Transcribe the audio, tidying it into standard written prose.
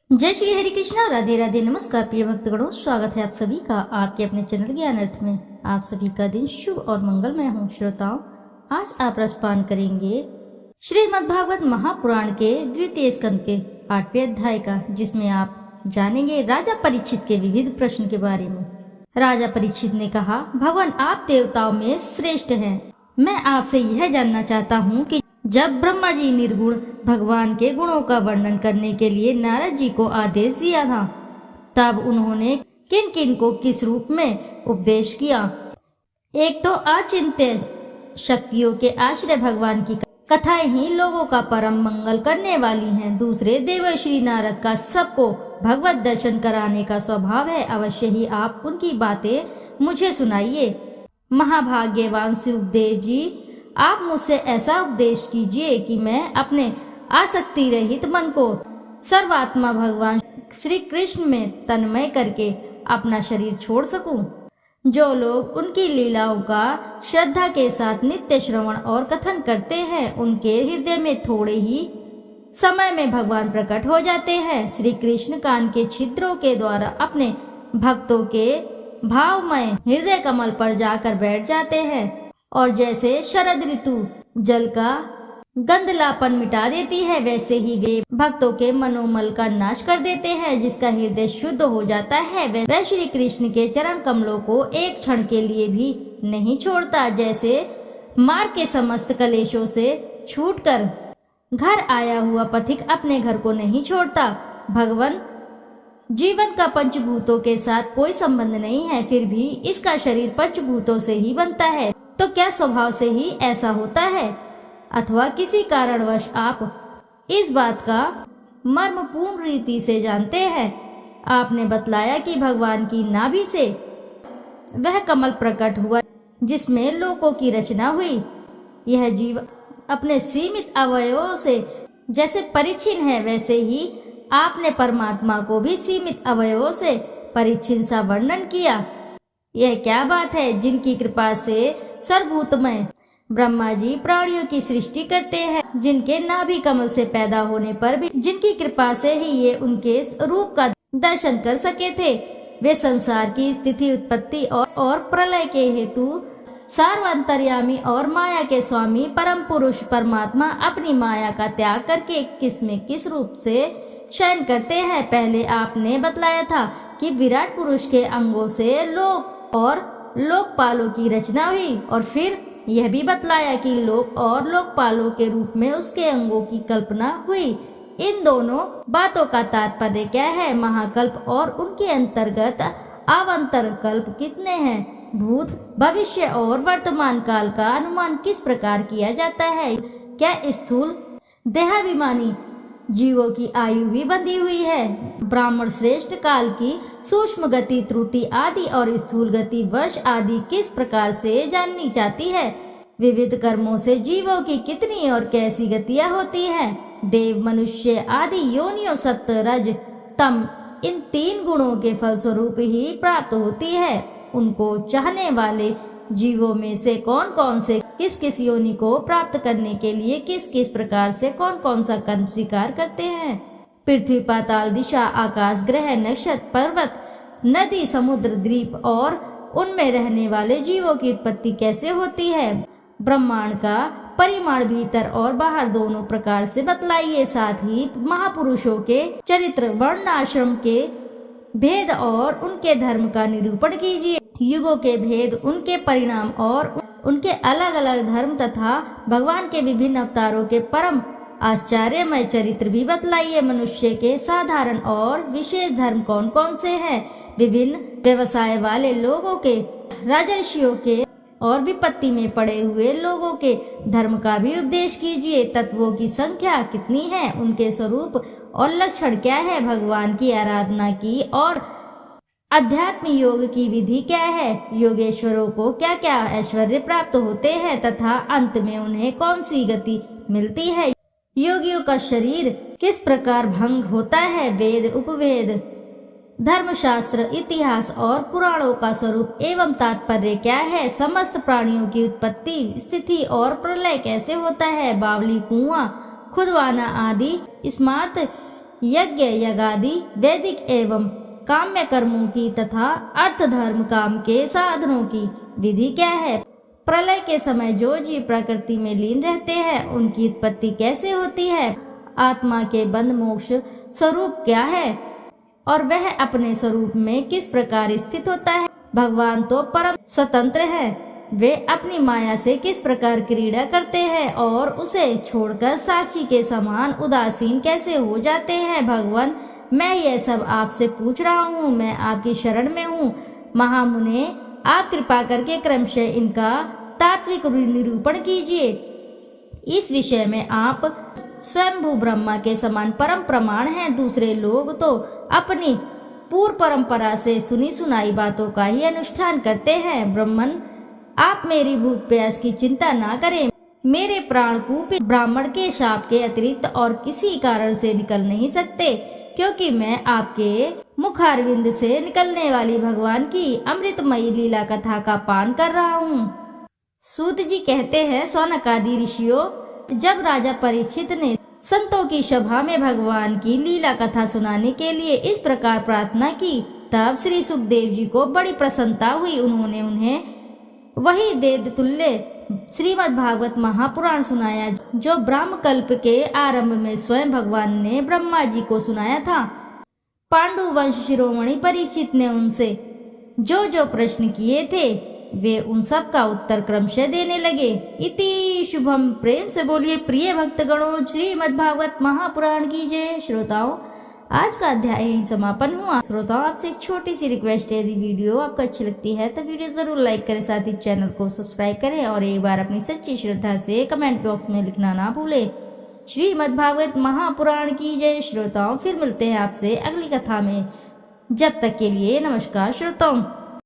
जय श्री हरि कृष्णा, राधे राधे, नमस्कार प्रिय भक्तगणों, स्वागत है आप सभी का आपके अपने चैनल ज्ञान अर्थ में। आप सभी का दिन शुभ और मंगलमय हो। श्रोताओं, आज आप रसपान करेंगे श्रीमद्भागवत महापुराण के द्वितीय स्कंद के 8वें अध्याय का, जिसमें आप जानेंगे राजा परीक्षित के विविध प्रश्न के बारे में। राजा परीक्षित ने कहा, भगवान आप देवताओं में श्रेष्ठ हैं। मैं आपसे यह जानना चाहता हूँ कि जब ब्रह्मा जी निर्गुण भगवान के गुणों का वर्णन करने के लिए नारद जी को आदेश दिया था, तब उन्होंने किन किन को किस रूप में उपदेश किया। एक तो अचिंत्य शक्तियों के आश्रय भगवान की कथाएं ही लोगों का परम मंगल करने वाली हैं। दूसरे, देवर्षि नारद का सबको भगवत दर्शन कराने का स्वभाव है। अवश्य ही आप उनकी बातें मुझे सुनाइए। महाभाग्यवान सुखदेव जी, आप मुझसे ऐसा उपदेश कीजिए कि मैं अपने आसक्ति रहित मन को सर्वात्मा भगवान श्री कृष्ण में तन्मय करके अपना शरीर छोड़ सकूं। जो लोग उनकी लीलाओं का श्रद्धा के साथ नित्य श्रवण और कथन करते हैं, उनके हृदय में थोड़े ही समय में भगवान प्रकट हो जाते हैं। श्री कृष्ण कान के छिद्रों के द्वारा अपने भक्तों के भावमय हृदय कमल पर जाकर बैठ जाते हैं, और जैसे शरद ऋतु जल का गंधलापन मिटा देती है, वैसे ही वे भक्तों के मनोमल का नाश कर देते हैं। जिसका हृदय शुद्ध हो जाता है, वह श्री कृष्ण के चरण कमलों को एक क्षण के लिए भी नहीं छोड़ता। जैसे मार्ग के समस्त कलेशों से छूटकर घर आया हुआ पथिक अपने घर को नहीं छोड़ता। भगवान जीवन का पंचभूतों के साथ कोई संबंध नहीं है, फिर भी इसका शरीर पंचभूतों से ही बनता है। तो क्या स्वभाव से ही ऐसा होता है, अथवा किसी कारणवश आप इस बात का मर्म पूर्ण रीति से जानते हैं? आपने बतलाया कि भगवान की नाभि से वह कमल प्रकट हुआ जिसमें लोकों की रचना हुई। यह जीव अपने सीमित अवयवों से जैसे परिच्छिन्न है, वैसे ही आपने परमात्मा को भी सीमित अवयवों से परिच्छिन्न सा वर्णन किया। यह क्या बात है? जिनकी कृपा से सर्वभूतमय ब्रह्मा जी प्राणियों की सृष्टि करते हैं, जिनके नाभि कमल से पैदा होने पर भी जिनकी कृपा से ही ये उनके रूप का दर्शन कर सके थे, वे संसार की स्थिति, उत्पत्ति और प्रलय के हेतु सर्वांतर्यामी और माया के स्वामी परम पुरुष परमात्मा अपनी माया का त्याग करके किस में किस रूप से शयन करते हैं। पहले आपने बतलाया था कि विराट पुरुष के अंगों से लोक और लोकपालों की रचना हुई, और फिर यह भी बतलाया कि लोक और लोकपालों के रूप में उसके अंगों की कल्पना हुई। इन दोनों बातों का तात्पर्य क्या है? महाकल्प और उनके अंतर्गत अवान्तर कल्प कितने हैं? भूत, भविष्य और वर्तमान काल का अनुमान किस प्रकार किया जाता है? क्या स्थूल देहाभिमानी जीवों की आयु भी बंधी हुई है? ब्राह्मण श्रेष्ठ काल की सूक्ष्म गति, त्रुटि आदि और स्थूल गति, वर्ष आदि किस प्रकार से जाननी चाहती है? विविध कर्मों से जीवों की कितनी और कैसी गतियां होती हैं? देव, मनुष्य आदि योनियों सत्व, रज, तम, इन तीन गुणों के फलस्वरूप ही प्राप्त होती है। उनको चाहने वाले जीवों में से कौन कौन से किस किस योनि को प्राप्त करने के लिए किस किस प्रकार से कौन कौन सा कर्म स्वीकार करते हैं? पृथ्वी, पाताल, दिशा, आकाश, ग्रह, नक्षत्र, पर्वत, नदी, समुद्र, द्वीप और उनमें रहने वाले जीवों की उत्पत्ति कैसे होती है? ब्रह्मांड का परिमाण भीतर और बाहर दोनों प्रकार से बतलाइए। साथ ही महापुरुषों के चरित्र, वर्ण, आश्रम के भेद और उनके धर्म का निरूपण कीजिए। युगों के भेद, उनके परिणाम और उनके अलग अलग धर्म तथा भगवान के विभिन्न अवतारों के परम आश्चर्यमय चरित्र भी बतलाइए। मनुष्य के साधारण और विशेष धर्म कौन कौन से हैं? विभिन्न व्यवसाय वाले लोगों के, राजर्षियों के और विपत्ति में पड़े हुए लोगों के धर्म का भी उपदेश कीजिए। तत्वों की संख्या कितनी है? उनके स्वरूप और लक्षण क्या है? भगवान की आराधना की और अध्यात्म योग की विधि क्या है? योगेश्वरों को क्या क्या ऐश्वर्य प्राप्त होते हैं तथा अंत में उन्हें कौन सी गति मिलती है? योगियों का शरीर किस प्रकार भंग होता है? वेद, उपवेद, धर्मशास्त्र, इतिहास और पुराणों का स्वरूप एवं तात्पर्य क्या है? समस्त प्राणियों की उत्पत्ति, स्थिति और प्रलय कैसे होता है? बावली, कुआं खुदवाना आदि स्मार्त यज्ञ यज्ञादि वैदिक एवं काम्य कर्मों की तथा अर्थ धर्म काम के साधनों की विधि क्या है? प्रलय के समय जो जीव प्रकृति में लीन रहते हैं उनकी उत्पत्ति कैसे होती है? आत्मा के बंध मोक्ष स्वरूप क्या है और वह अपने स्वरूप में किस प्रकार स्थित होता है? भगवान तो परम स्वतंत्र है, वे अपनी माया से किस प्रकार क्रीड़ा करते हैं और उसे छोड़कर साक्षी के समान उदासीन कैसे हो जाते हैं? भगवान, मैं यह सब आपसे पूछ रहा हूँ, मैं आपकी शरण में हूँ। महामुने, आप कृपा करके क्रमशः इनका तात्विक निरूपण कीजिए। इस विषय में आप स्वयंभू ब्रह्मा के समान परम प्रमाण हैं। दूसरे लोग तो अपनी पूर्व परंपरा से सुनी सुनाई बातों का ही अनुष्ठान करते हैं। ब्राह्मण, आप मेरी भूख प्यास की चिंता ना करें। मेरे प्राणकूप ब्राह्मण के शाप के अतिरिक्त और किसी कारण से निकल नहीं सकते, क्योंकि मैं आपके मुखारविंद से निकलने वाली भगवान की अमृतमयी लीला कथा का पान कर रहा हूँ। सूत जी कहते हैं, सौनकादि ऋषियों, जब राजा परीक्षित ने संतों की सभा में भगवान की लीला कथा सुनाने के लिए इस प्रकार प्रार्थना की, तब श्री सुखदेव जी को बड़ी प्रसन्नता हुई। उन्होंने उन्हें वही वेद तुल्य श्रीमद् भागवत महापुराण सुनाया जो ब्रह्मकल्प के आरंभ में स्वयं भगवान ने ब्रह्मा जी को सुनाया था। पांडु वंश शिरोमणि परीक्षित ने उनसे जो जो प्रश्न किए थे वे उन सब का उत्तर क्रमशः देने लगे। इति शुभम। प्रेम से बोलिए प्रिय भक्तगणों, श्रीमद् भागवत महापुराण की जय। श्रोताओं, आज का अध्याय यहीं समापन हुआ। श्रोताओं, आपसे एक छोटी सी रिक्वेस्ट है, यदि वीडियो आपको अच्छी लगती है तो वीडियो जरूर लाइक करें, साथ ही चैनल को सब्सक्राइब करें और एक बार अपनी सच्ची श्रद्धा से कमेंट बॉक्स में लिखना ना भूलें। श्रीमद् भागवत महापुराण की जय। श्रोताओं, फिर मिलते हैं आपसे अगली कथा में। जब तक के लिए नमस्कार श्रोताओं।